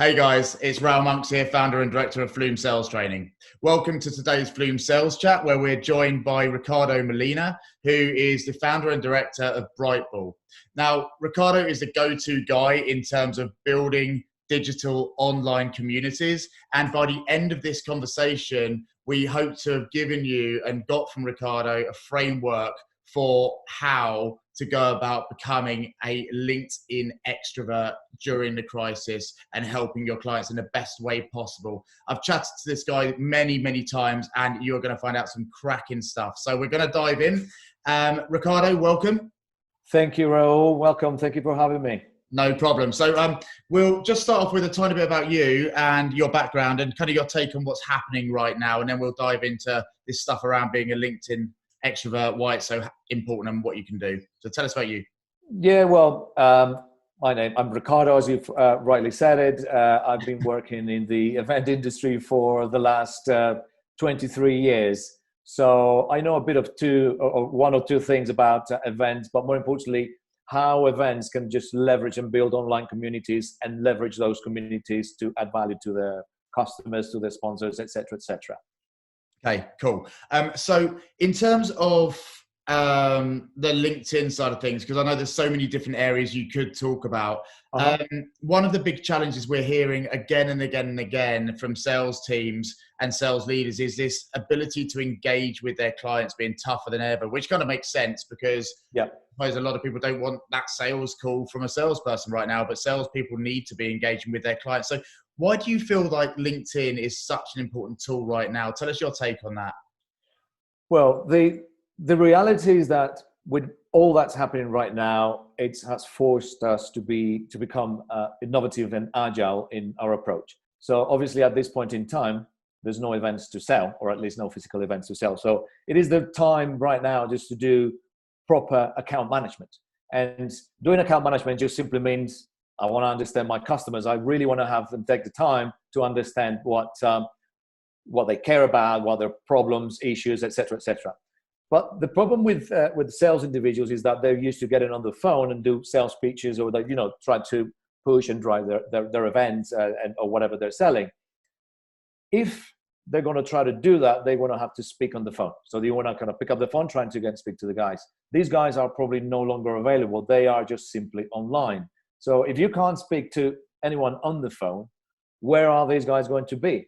Hey guys, it's Raoul Monks here, founder and director of Flume Sales Training. Welcome to today's Flume Sales Chat, where we're joined by Ricardo Molina, who is the founder and director of Brightball. Now, Ricardo is the go-to guy in terms of building digital online communities. And by the end of this conversation, we hope to have given you and got from Ricardo a framework for how to go about becoming a LinkedIn extrovert during the crisis and helping your clients in the best way possible. I've chatted to this guy many times, and you're going to find out some cracking stuff. So we're going to dive in. Ricardo, welcome. Thank you, Raoul. Welcome. Thank you for having me. No problem. So we'll just start off with a tiny bit about you and your background and kind of your take on what's happening right now. And then we'll dive into this stuff around being a LinkedIn extrovert, why it's so important and what you can do. So tell us about you. Yeah, well, I'm Ricardo, as you've rightly said it. I've been working in the event industry for the last 23 years. So I know a bit of one or two things about events, but more importantly, how events can just leverage and build online communities and leverage those communities to add value to their customers, to their sponsors, etc., etc. Okay, cool. So in terms of the LinkedIn side of things, because I know there's so many different areas you could talk about. One of the big challenges we're hearing again and again and again from sales teams and sales leaders is this ability to engage with their clients being tougher than ever, which kind of makes sense because I suppose a lot of people don't want that sales call from a salesperson right now, but salespeople need to be engaging with their clients. So why do you feel like LinkedIn is such an important tool right now? Tell us your take on that. Well, the reality is that with all that's happening right now, it has forced us to become innovative and agile in our approach. So obviously at this point in time, there's no events to sell, or at least no physical events to sell. So it is the time right now just to do proper account management. And doing account management just simply means I want to understand my customers. I really want to have them take the time to understand what they care about, what their problems, issues, etc., etc. But the problem with sales individuals is that they're used to getting on the phone and do sales pitches, or they try to push and drive their events or whatever they're selling. If they're going to try to do that, they're going to have to speak on the phone. So you want to kind of pick up the phone, trying to get and speak to the guys. These guys are probably no longer available. They are just simply online. So if you can't speak to anyone on the phone, where are these guys going to be?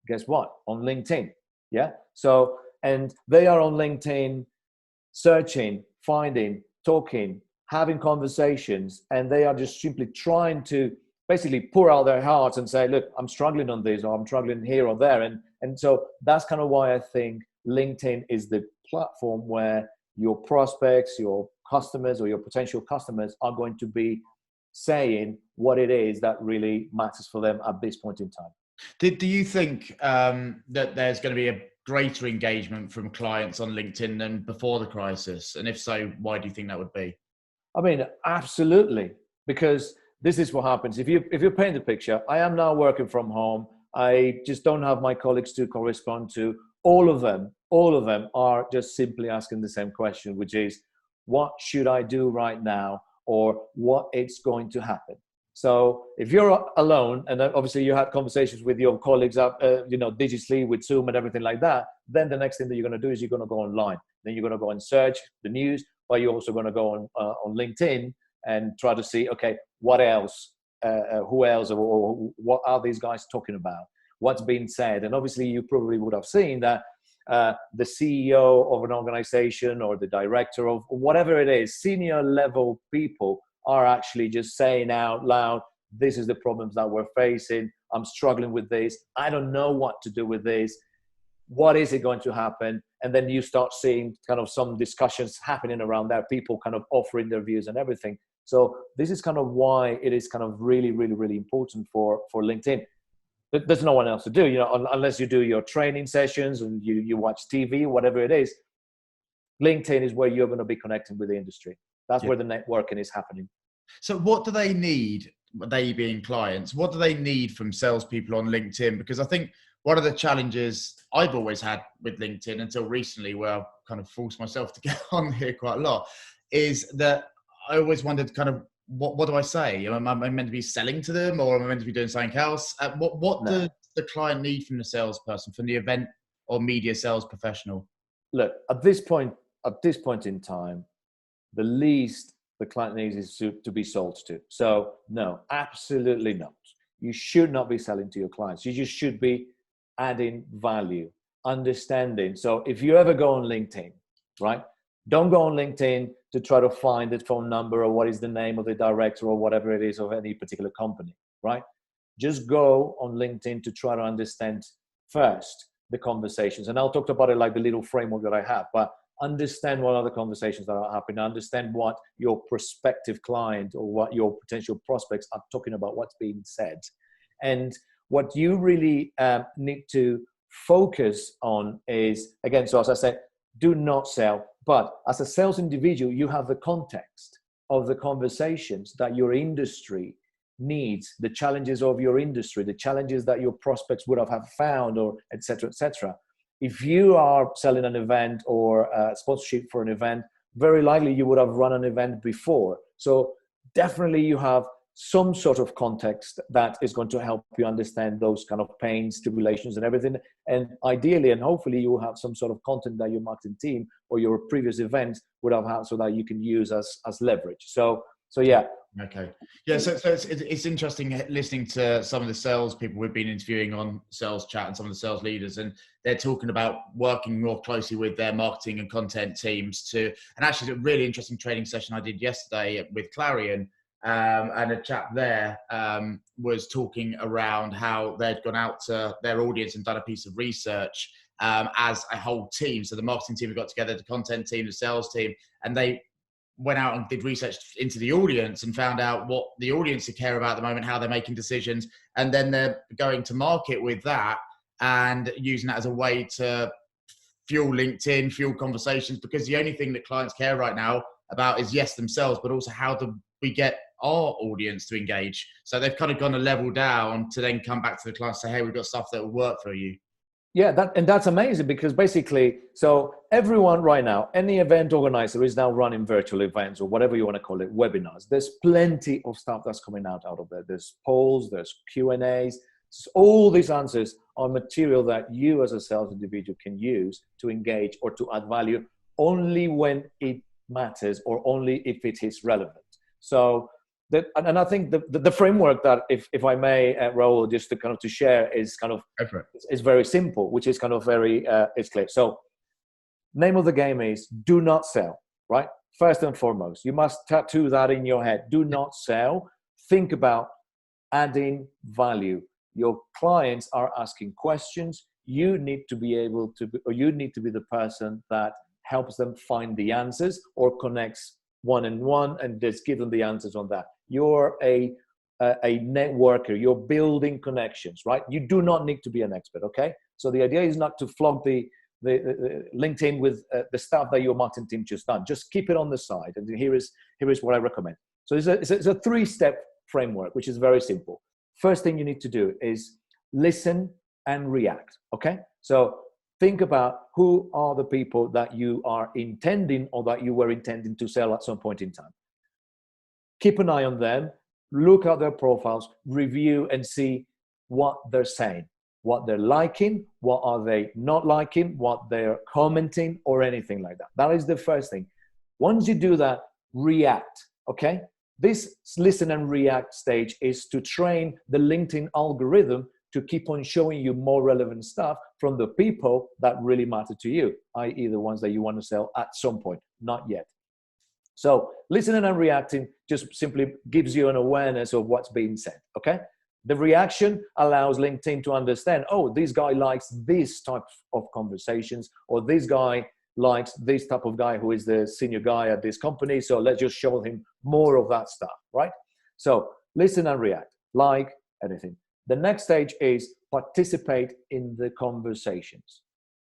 Guess what? On LinkedIn. Yeah. So, and they are on LinkedIn searching, finding, talking, having conversations, and they are just simply trying to basically pour out their hearts and say, look, I'm struggling on this, or I'm struggling here or there. And so that's kind of why I think LinkedIn is the platform where your prospects, your customers, or your potential customers are going to be saying what it is that really matters for them at this point in time. Do you think that there's going to be a greater engagement from clients on LinkedIn than before the crisis? And if so, why do you think that would be? I mean, absolutely, because this is what happens. If you paint the picture, I am now working from home. I just don't have my colleagues to correspond to. All of them are just simply asking the same question, which is, what should I do right now? Or what it's going to happen. So if you're alone, and obviously you had conversations with your colleagues digitally with Zoom and everything like that, then the next thing that you're going to do is you're going to go online. Then you're going to go and search the news, but you're also going to go on LinkedIn and try to see, okay, what else, who else, or what are these guys talking about? What's being said? And obviously you probably would have seen that the CEO of an organization or the director of whatever it is, senior level people are actually just saying out loud, this is the problems that we're facing. I'm struggling with this. I don't know what to do with this. What is it going to happen? And then you start seeing kind of some discussions happening around there, people kind of offering their views and everything. So this is kind of why it is kind of really important for LinkedIn. There's no one else to do, unless you do your training sessions and you watch TV, whatever it is. LinkedIn is where you're going to be connecting with the industry. That's where the networking is happening. So what do they need, they being clients, what do they need from salespeople on LinkedIn? Because I think one of the challenges I've always had with LinkedIn until recently, where I've kind of forced myself to get on here quite a lot, is that I always wondered kind of what do I say? Am I meant to be selling to them, or am I meant to be doing something else? What No. does the client need from the salesperson, from the event or media sales professional? Look, at this point in time, the least the client needs is to be sold to. So no, absolutely not. You should not be selling to your clients. You just should be adding value, understanding. So if you ever go on LinkedIn, right? Don't go on LinkedIn to try to find the phone number or what is the name of the director or whatever it is of any particular company, right? Just go on LinkedIn to try to understand first the conversations. And I'll talk about it like the little framework that I have, but understand what are the conversations that are happening, understand what your prospective client or what your potential prospects are talking about, what's being said. And what you really need to focus on is, again, so as I said, do not sell. But as a sales individual, you have the context of the conversations that your industry needs, the challenges of your industry, the challenges that your prospects would have found, or et cetera, et cetera. If you are selling an event or a sponsorship for an event, very likely you would have run an event before. So definitely you have some sort of context that is going to help you understand those kind of pains, tribulations, and everything. And ideally, and hopefully, you will have some sort of content that your marketing team or your previous event would have had, so that you can use as leverage. So yeah. Okay. Yeah. So it's interesting listening to some of the sales people we've been interviewing on Sales Chat and some of the sales leaders, and they're talking about working more closely with their marketing and content teams and actually a really interesting training session I did yesterday with Clarion. And a chap there was talking around how they'd gone out to their audience and done a piece of research as a whole team. So the marketing team had got together, the content team, the sales team, and they went out and did research into the audience and found out what the audience care about at the moment, how they're making decisions. And then they're going to market with that and using that as a way to fuel LinkedIn, fuel conversations, because the only thing that clients care right now about is, yes, themselves, but also how do we get our audience to engage. So they've kind of gone a level down to then come back to the client and say, hey, we've got stuff that will work for you. Yeah, that's amazing, because basically, so everyone right now, any event organizer is now running virtual events or whatever you want to call it, webinars. There's plenty of stuff that's coming out of there. There's polls, there's Q&As. All these answers are material that you as a sales individual can use to engage or to add value only when it matters or only if it is relevant. So and I think the framework that, if I may, Raul, just to kind of to share, is kind of is very simple, which is kind of very it's clear. So name of the game is do not sell, right? First and foremost, you must tattoo that in your head. Do not sell. Think about adding value. Your clients are asking questions. You need to be able to, or you need to be the person that helps them find the answers or connects one and one and just give them the answers on that. You're a networker. You're building connections, right? You do not need to be an expert, okay? So the idea is not to flog the LinkedIn with the stuff that your marketing team just done. Just keep it on the side. And here is what I recommend. So it's a 3-step framework, which is very simple. First thing you need to do is listen and react, okay? So think about who are the people that you are intending or that you were intending to sell at some point in time. Keep an eye on them, look at their profiles, review and see what they're saying, what they're liking, what are they not liking, what they're commenting, or anything like that. That is the first thing. Once you do that, react, okay? This listen and react stage is to train the LinkedIn algorithm to keep on showing you more relevant stuff from the people that really matter to you, i.e. the ones that you want to sell at some point, not yet. So listening and reacting just simply gives you an awareness of what's being said, okay? The reaction allows LinkedIn to understand, oh, this guy likes this type of conversations, or this guy likes this type of guy who is the senior guy at this company, so let's just show him more of that stuff, right? So listen and react, like anything. The next stage is participate in the conversations,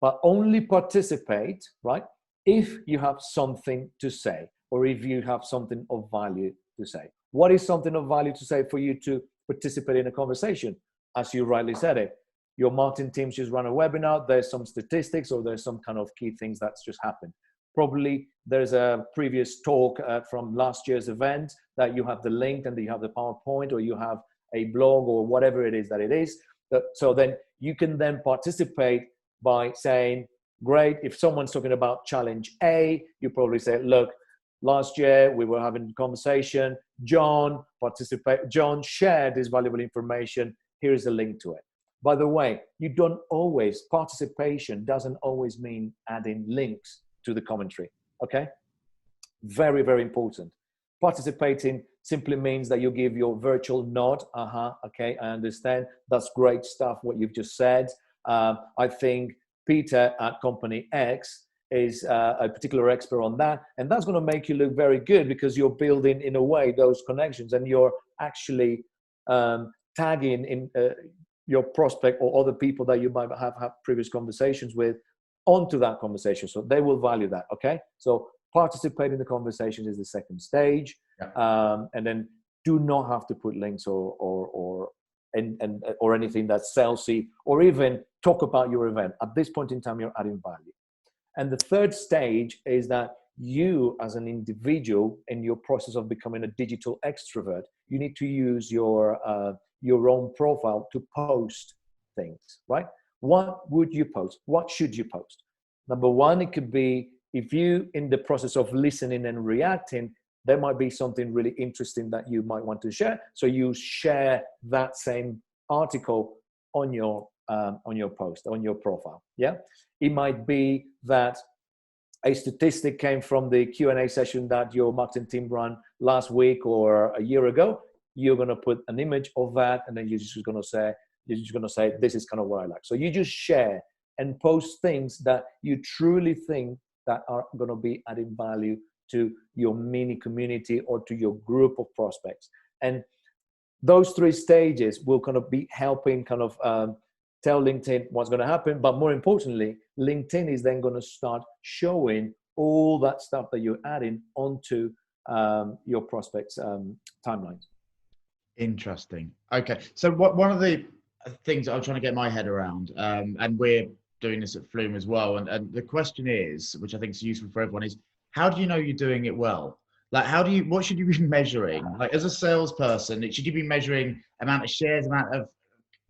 but only participate, right, if you have something to say or if you have something of value to say. What is something of value to say for you to participate in a conversation? As you rightly said it, your marketing team just run a webinar, there's some statistics or there's some kind of key things that's just happened. Probably there's a previous talk from last year's event that you have the link and you have the PowerPoint, or you have a blog or whatever it is that it is. So then you can then participate by saying, great, if someone's talking about challenge A, you probably say, look, last year we were having a conversation, John shared this valuable information, here's a link to it. By the way, participation doesn't always mean adding links to the commentary, okay? Very, very important. Participating simply means that you give your virtual nod. Okay, I understand. That's great stuff, what you've just said. I think Peter at Company X is a particular expert on that. And that's going to make you look very good, because you're building, in a way, those connections, and you're actually tagging in your prospect or other people that you might have had previous conversations with onto that conversation. So they will value that, okay? So participate in the conversations is the second stage. Yeah. And then do not have to put links or anything that's salesy, or even talk about your event. At this point in time, you're adding value. And the third stage is that you, as an individual, in your process of becoming a digital extrovert, you need to use your own profile to post things, right? What would you post? What should you post? Number one, it could be, if you, in the process of listening and reacting, there might be something really interesting that you might want to share. So you share that same article on your post, on your profile. Yeah. It might be that a statistic came from the Q&A session that your marketing team ran last week or a year ago. You're going to put an image of that, and then you're just going to say, this is kind of what I like. So you just share and post things that you truly think that are going to be adding value to your mini community or to your group of prospects. And those three stages will kind of be helping kind of tell LinkedIn what's going to happen. But more importantly, LinkedIn is then going to start showing all that stuff that you're adding onto your prospects' timelines. Interesting. Okay. So one of the things that I'm trying to get my head around, and we're doing this at Flume as well, and the question is, which I think is useful for everyone, is how do you know you're doing it well? Like, what should you be measuring? Like, as a salesperson, should you be measuring amount of shares, amount of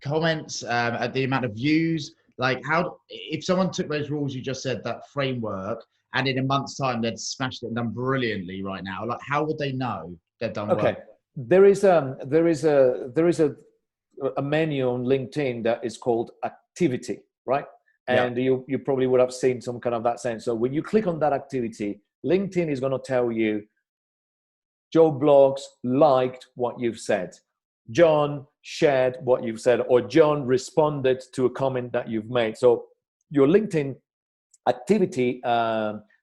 comments, the amount of views? Like, if someone took those rules you just said, that framework, and in a month's time they'd smashed it and done brilliantly right now, like, how would they know they've done well? There is a menu on LinkedIn that is called activity, right? And yeah, you probably would have seen some kind of that sense. So when you click on that activity, LinkedIn is going to tell you, Joe Blogs liked what you've said, John shared what you've said, or John responded to a comment that you've made. So your LinkedIn activity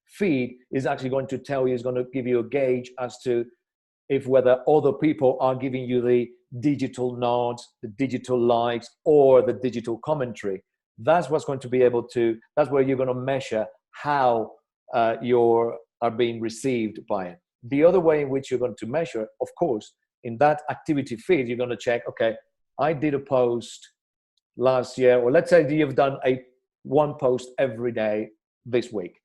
feed is actually going to tell you, is going to give you a gauge as to whether other people are giving you the digital nods, the digital likes, or the digital commentary. That's what's going to be able to, that's where you're going to measure how you are being received by it. The other way in which you're going to measure, of course, in that activity feed, you're going to check, okay, I did a post last year, or let's say you've done one post every day this week.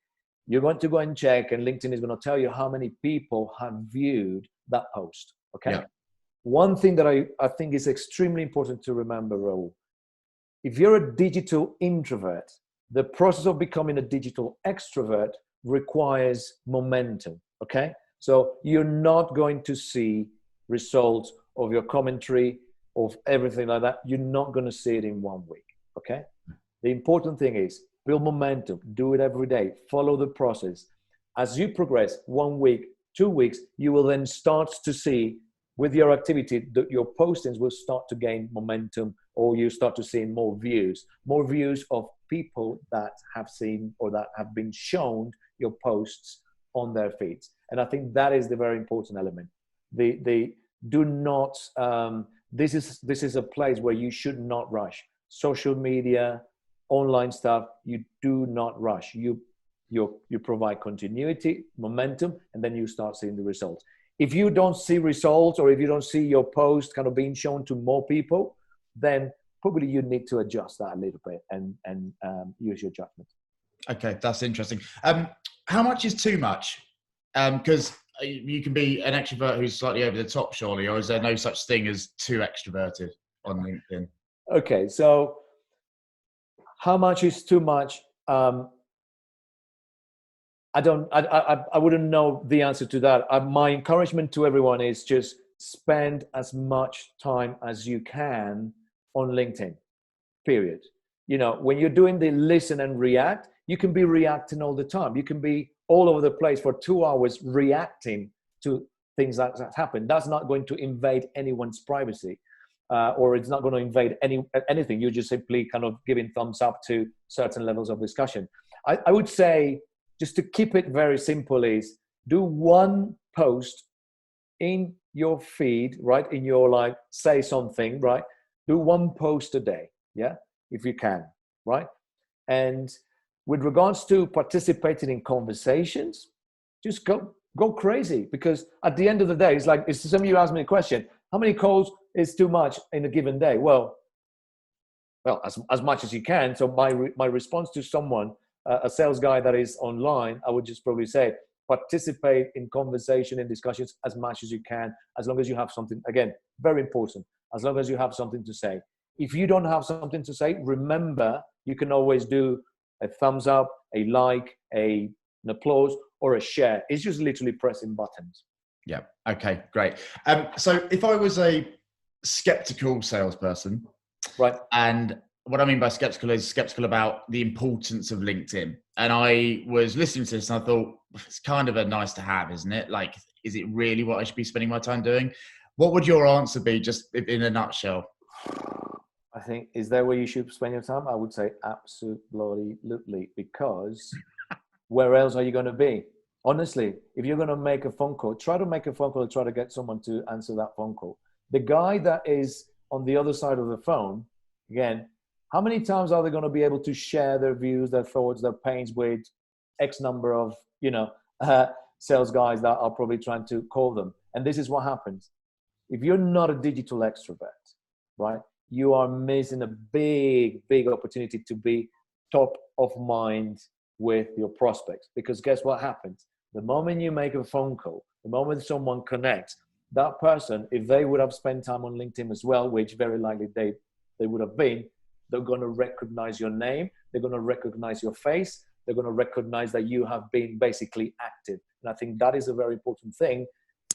You're going to go and check, and LinkedIn is going to tell you how many people have viewed that post, okay? Yeah. One thing that I think is extremely important to remember, Raul, if you're a digital introvert, the process of becoming a digital extrovert requires momentum, okay? So you're not going to see results of your commentary, of everything like that. You're not going to see it in 1 week, okay? The important thing is build momentum, do it every day, follow the process. As you progress 1 week, 2 weeks, you will then start to see with your activity that your postings will start to gain momentum, or you start to see more views of people that have seen or that have been shown your posts on their feeds. And I think that is the very important element. They do not, this is a place where you should not rush. Social media, online stuff, you do not rush. You provide continuity, momentum, and then you start seeing the results. If you don't see results, or if you don't see your post kind of being shown to more people, then probably you need to adjust that a little bit and use your judgment. Okay, that's interesting. How much is too much? Because you can be an extrovert who's slightly over the top, surely, or is there no such thing as too extroverted on LinkedIn? Okay, so how much is too much? I wouldn't know the answer to that. My encouragement to everyone is just spend as much time as you can on LinkedIn, period. You know, when you're doing the listen and react, you can be reacting all the time. You can be all over the place for 2 hours reacting to things that happen. That's not going to invade anyone's privacy, or it's not going to invade anything. You're just simply kind of giving thumbs up to certain levels of discussion. I would say, just to keep it very simple, is do one post in your feed, right? In your, like, say something, right? Do one post a day, yeah, if you can, right? And with regards to participating in conversations, just go crazy, because at the end of the day, it's like, it's some of you asked me a question: how many calls is too much in a given day? Well, as much as you can. So my response to someone, a sales guy that is online, I would just probably say, participate in conversation and discussions as much as you can, as long as you have something, again, very important, as long as you have something to say. If you don't have something to say, remember, you can always do a thumbs up, a like, an applause, or a share. It's just literally pressing buttons. Yeah. Okay, great. So if I was a skeptical salesperson, Right. and what I mean by skeptical is skeptical about the importance of LinkedIn. And I was listening to this and I thought, it's kind of a nice to have, isn't it? Like, is it really what I should be spending my time doing? What would your answer be, just in a nutshell? I think, is that where you should spend your time? I would say absolutely, because where else are you going to be? Honestly, if you're going to make a phone call, try to make a phone call and try to get someone to answer that phone call. The guy that is on the other side of the phone, again, how many times are they going to be able to share their views, their thoughts, their pains with X number of, sales guys that are probably trying to call them? And this is what happens. If you're not a digital extrovert, right, you are missing a big opportunity to be top of mind with your prospects. Because guess what happens? The moment you make a phone call, the moment someone connects, that person, if they would have spent time on LinkedIn as well, which very likely they would have been, they're going to recognize your name. They're going to recognize your face. They're going to recognize that you have been basically active. And I think that is a very important thing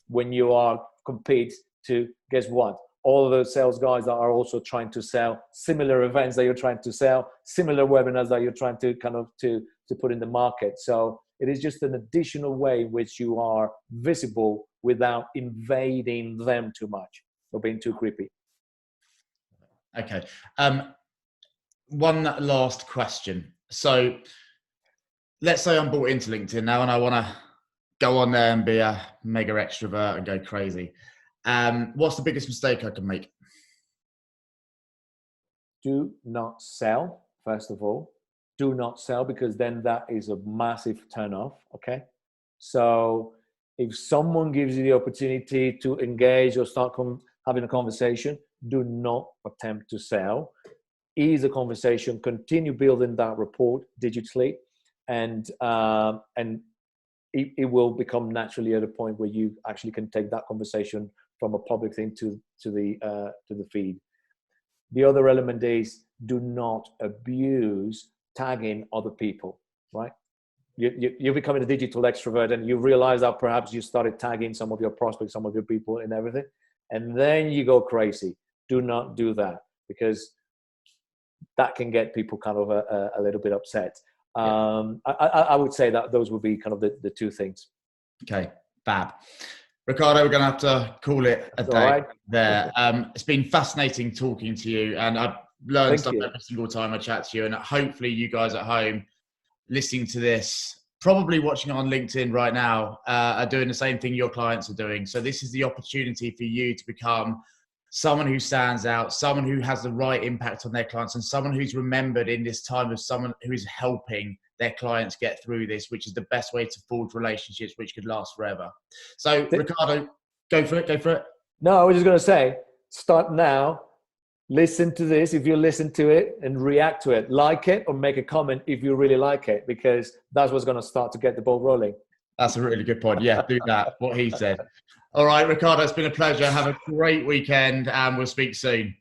when you are compete to, guess what? All the sales guys that are also trying to sell similar events that you're trying to sell, similar webinars that you're trying to kind of to put in the market. So it is just an additional way in which you are visible without invading them too much or being too creepy. Okay. One last question. So let's say I'm bought into LinkedIn now and I want to go on there and be a mega extrovert and go crazy. What's the biggest mistake I can make? Do not sell, first of all. Do not sell, because then that is a massive turnoff, okay? So if someone gives you the opportunity to engage or start having a conversation, do not attempt to sell. Ease the conversation, continue building that rapport digitally, and it will become naturally at a point where you actually can take that conversation from a public thing to the feed. The other element is, do not abuse tagging other people, right? You're becoming a digital extrovert and you realize that perhaps you started tagging some of your prospects, some of your people and everything, and then you go crazy. Do not do that, because that can get people kind of a little bit upset. I would say that those would be kind of the two things. Okay, fab. Ricardo, we're going to have to call it a day there. It's been fascinating talking to you, and I've learned stuff every single time I chat to you, and hopefully you guys at home listening to this, probably watching it on LinkedIn right now, are doing the same thing your clients are doing. So this is the opportunity for you to become someone who stands out, someone who has the right impact on their clients, and someone who's remembered in this time as someone who is helping their clients get through this, which is the best way to forge relationships which could last forever. So Ricardo, go for it. No, I was just going to say, start now, listen to this if you listen to it and react to it. Like it or make a comment if you really like it, because that's what's going to start to get the ball rolling. That's a really good point. Yeah, do that. What he said. All right, Ricardo, it's been a pleasure. Have a great weekend and we'll speak soon.